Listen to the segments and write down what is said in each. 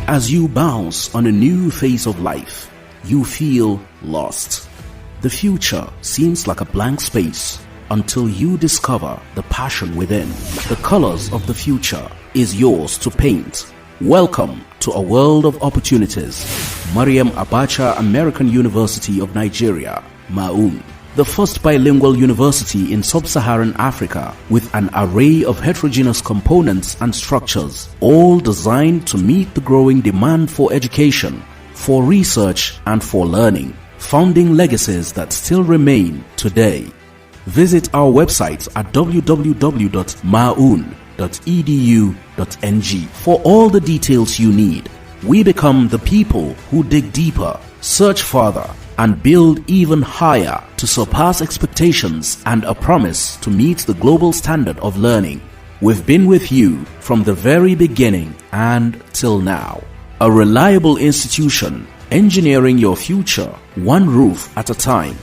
As you bounce on a new phase of life, you feel lost. The future seems like a blank space until you discover the passion within. The colors of the future is yours to paint. Welcome to a world of opportunities. Maryam Abacha American University of Nigeria, MAAUN, the first bilingual university in sub-Saharan Africa with an array of heterogeneous components and structures, all designed to meet the growing demand for education, for research, and for learning, founding legacies that still remain today. Visit our website at www.maaun.edu.ng for all the details you need. We become the people who dig deeper, search farther, and build even higher to surpass expectations and a promise to meet the global standard of learning. We've been with you from the very beginning and till now. A reliable institution, engineering your future, one roof at a time.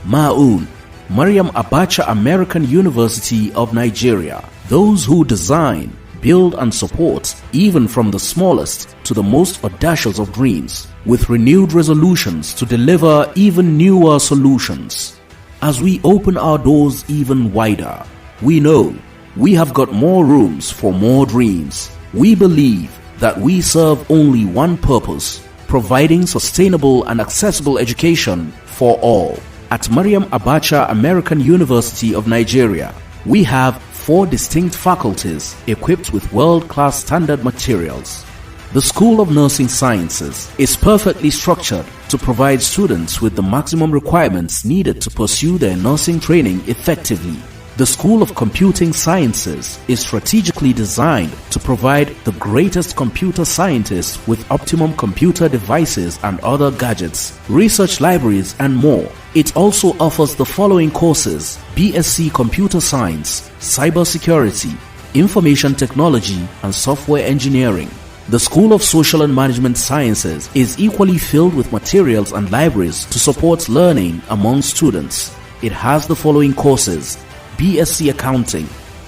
MAAUN, Maryam Abacha American University of Nigeria. Those who design, build and support, even from the smallest to the most audacious of dreams, with renewed resolutions to deliver even newer solutions. As we open our doors even wider, we know we have got more rooms for more dreams. We believe that we serve only one purpose: providing sustainable and accessible education for all. At Maryam Abacha American University of Nigeria, we have 4 distinct faculties equipped with world-class standard materials. The School of Nursing Sciences is perfectly structured to provide students with the maximum requirements needed to pursue their nursing training effectively. The School of Computing Sciences is strategically designed to provide the greatest computer scientists with optimum computer devices and other gadgets, research libraries, and more. It also offers the following courses: BSc Computer Science, Cybersecurity, Information Technology, and Software Engineering. The School of Social and Management Sciences is equally filled with materials and libraries to support learning among students. It has the following courses: BSc Accounting,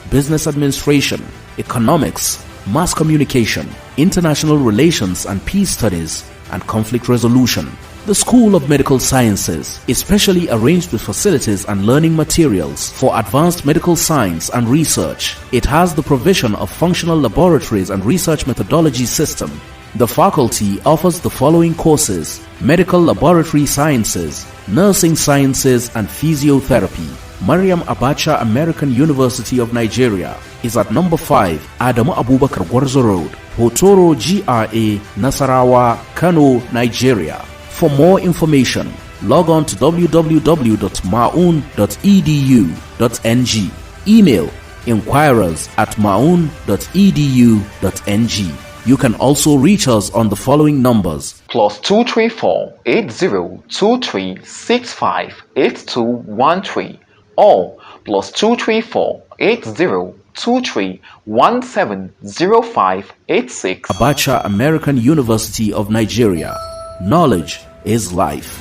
Business Administration, Economics, Mass Communication, International Relations and Peace Studies, and Conflict Resolution. The School of Medical Sciences is specially arranged with facilities and learning materials for advanced medical science and research. It has the provision of functional laboratories and research methodology system. The faculty offers the following courses: Medical Laboratory Sciences, Nursing Sciences, and Physiotherapy. Maryam Abacha American University of Nigeria is at number 5 Adamu Abubakar Gwarzo Road, Hotoro GRA, Nasarawa, Kano, Nigeria. For more information, log on to www.maaun.edu.ng. Email inquirers@maaun.edu.ng. You can also reach us on the following numbers: +234 8023 658213 or +234 8023 170586. Abacha American University of Nigeria. Knowledge is life.